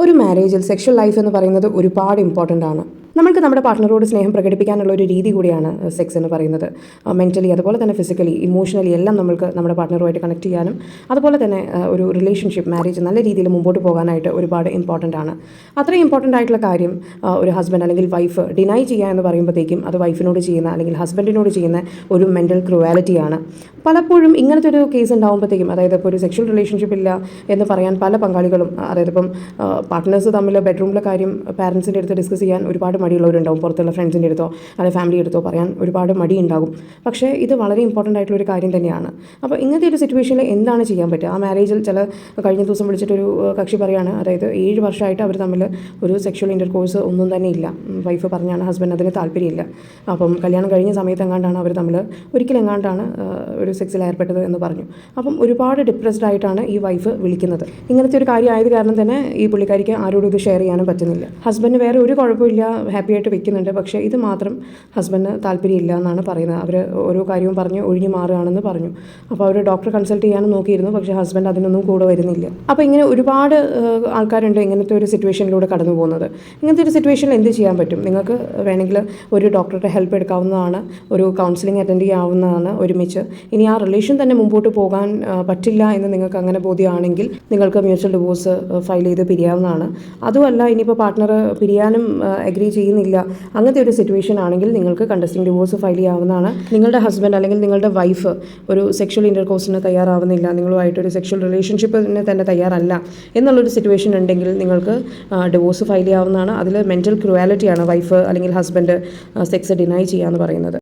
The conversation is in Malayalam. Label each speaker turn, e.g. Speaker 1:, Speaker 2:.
Speaker 1: ഒരു മാരേജിൽ സെക്ഷൽ ലൈഫ് എന്ന് പറയുന്നത് ഒരുപാട് ഇമ്പോർട്ടൻ്റ് ആണ്. നമ്മൾക്ക് നമ്മുടെ പാർട്ട്ണറോട് സ്നേഹം പ്രകടിപ്പിക്കാനുള്ള ഒരു രീതി കൂടിയാണ് സെക്സ് എന്ന് പറയുന്നത്. മെൻ്റലി അതുപോലെ തന്നെ ഫിസിക്കലി ഇമോഷണലി എല്ലാം നമ്മൾക്ക് നമ്മുടെ പാർട്ട്ണറുമായിട്ട് കണക്ട് ചെയ്യാനും അതുപോലെ തന്നെ ഒരു റിലേഷൻഷിപ്പ് മാരേജ് നല്ല രീതിയിൽ മുമ്പോട്ട് പോകാനായിട്ട് ഒരുപാട് ഇമ്പോർട്ടൻ്റ് ആണ്. അത്രയും ഇമ്പോർട്ടൻ്റ് ആയിട്ടുള്ള കാര്യം ഒരു ഹസ്ബൻഡ് അല്ലെങ്കിൽ വൈഫ് ഡിനൈ ചെയ്യുക എന്ന് പറയുമ്പോഴത്തേക്കും അത് വൈഫിനോട് ചെയ്യുന്ന അല്ലെങ്കിൽ ഹസ്ബൻഡിനോട് ചെയ്യുന്ന ഒരു മെൻ്റൽ ക്രുവാലിറ്റിയാണ്. പലപ്പോഴും ഇങ്ങനത്തെ ഒരു കേസ് ഉണ്ടാകുമ്പോഴത്തേക്കും, അതായത് ഇപ്പോൾ ഒരു സെക്ഷൽ റിലേഷൻഷിപ്പ് ഇല്ല എന്ന് പറയാൻ പല പങ്കാളികളും, അതായത് ഇപ്പം പാർട്ട്നേഴ്സ് തമ്മിൽ ബെഡ്റൂമിലെ കാര്യം പാരൻസിൻ്റെ അടുത്ത് ഡിസ്കസ് ചെയ്യാൻ ഒരുപാട് മടിയുള്ളവരുണ്ടാവും. പുറത്തുള്ള ഫ്രണ്ട്സിൻ്റെ അടുത്തോ അല്ലെങ്കിൽ ഫാമിലി അടുത്തോ പറയാൻ ഒരുപാട് മടി ഉണ്ടാകും. പക്ഷേ ഇത് വളരെ ഇമ്പോർട്ടൻ്റ് ആയിട്ടുള്ളൊരു കാര്യം തന്നെയാണ്. അപ്പോൾ ഇങ്ങനത്തെ ഒരു സിറ്റുവേഷനിൽ എന്താണ് ചെയ്യാൻ പറ്റുക? ആ മാരേജിൽ കഴിഞ്ഞ ദിവസം വിളിച്ചിട്ടൊരു കക്ഷി പറയുകയാണ്, അതായത് 7 വർഷമായിട്ട് അവർ തമ്മിൽ ഒരു സെക്ഷൽ ഇൻ്റർകോഴ്സ് ഒന്നും തന്നെ ഇല്ല. വൈഫ് പറഞ്ഞാണ് ഹസ്ബൻഡ് അതിന് താല്പര്യമില്ല. അപ്പം കല്യാണം കഴിഞ്ഞ സമയത്ത് എങ്ങാണ്ടാണ് അവർ തമ്മിൽ ഒരിക്കലെങ്ങാണ്ടാണ് ഒരു സെക്സിൽ ഏർപ്പെട്ടത് എന്ന് പറഞ്ഞു. അപ്പം ഒരുപാട് ഡിപ്രസ്ഡ് ആയിട്ടാണ് ഈ വൈഫ് വിളിക്കുന്നത്. ഇങ്ങനത്തെ ഒരു കാര്യം ആയത് കാരണം തന്നെ ഈ പുള്ളിക്കാരിക്ക് ആരോടും ഇത് ഷെയർ ചെയ്യാനും പറ്റുന്നില്ല. ഹസ്ബൻഡ് വേറെ ഒരു കുഴപ്പമില്ല, ഹാപ്പി ആയിട്ട് വെക്കുന്നുണ്ട്. പക്ഷേ ഇത് മാത്രം ഹസ്ബൻഡിന് താല്പര്യമില്ല എന്നാണ് പറയുന്നത്. അവർ ഓരോ കാര്യവും പറഞ്ഞ് ഒഴിഞ്ഞു മാറുകയാണെന്ന് പറഞ്ഞു. അപ്പോൾ അവർ ഡോക്ടറെ കൺസൾട്ട് ചെയ്യാനും നോക്കിയിരുന്നു. പക്ഷേ ഹസ്ബൻഡ് അതിനൊന്നും കൂടെ വരുന്നില്ല. അപ്പോൾ ഇങ്ങനെ ഒരുപാട് ആൾക്കാരുണ്ട് ഇങ്ങനത്തെ ഒരു സിറ്റുവേഷനിലൂടെ കടന്നു പോകുന്നത്. ഇങ്ങനത്തെ ഒരു സിറ്റുവേഷനിൽ എന്ത് ചെയ്യാൻ പറ്റും? നിങ്ങൾക്ക് വേണമെങ്കിൽ ഒരു ഡോക്ടറുടെ ഹെൽപ്പ് എടുക്കാവുന്നതാണ്, ഒരു കൗൺസിലിംഗ് അറ്റൻഡ് ചെയ്യാവുന്നതാണ് ഒരുമിച്ച്. ഇനി ആ റിലേഷൻ തന്നെ മുമ്പോട്ട് പോകാൻ പറ്റില്ല എന്ന് നിങ്ങൾക്ക് അങ്ങനെ ബോധ്യമാണെങ്കിൽ നിങ്ങൾക്ക് മ്യൂച്വൽ ഡിവോഴ്സ് ഫയൽ ചെയ്ത് പിരിയാവുന്നതാണ്. അതുമല്ല, ഇനിയിപ്പോൾ പാർട്ട്ണർ പിരിയാനും അഗ്രി ചെയ്യുന്നില്ല, അങ്ങനത്തെ ഒരു സിറ്റുവേഷൻ ആണെങ്കിൽ നിങ്ങൾക്ക് കണ്ടസ്റ്റിംഗ് ഡിവോഴ്സ് ഫയൽ ചെയ്യാവുന്നതാണ്. നിങ്ങളുടെ ഹസ്ബൻഡ് അല്ലെങ്കിൽ നിങ്ങളുടെ വൈഫ് ഒരു സെക്ഷൽ ഇൻ്റർകോഴ്സിന് തയ്യാറാവുന്നില്ല, നിങ്ങളുമായിട്ടൊരു സെക്ഷൽ റിലേഷൻഷിപ്പിന് തന്നെ തയ്യാറല്ല എന്നുള്ളൊരു സിറ്റുവേഷൻ ഉണ്ടെങ്കിൽ നിങ്ങൾക്ക് ഡിവോഴ്സ് ഫയൽ ചെയ്യാവുന്നതാണ്. അതിൽ മെൻ്റൽ ക്രുവാലിറ്റിയാണ് വൈഫ് അല്ലെങ്കിൽ ഹസ്ബൻഡ് സെക്സ് ഡിനൈ ചെയ്യുക എന്ന് പറയുന്നത്.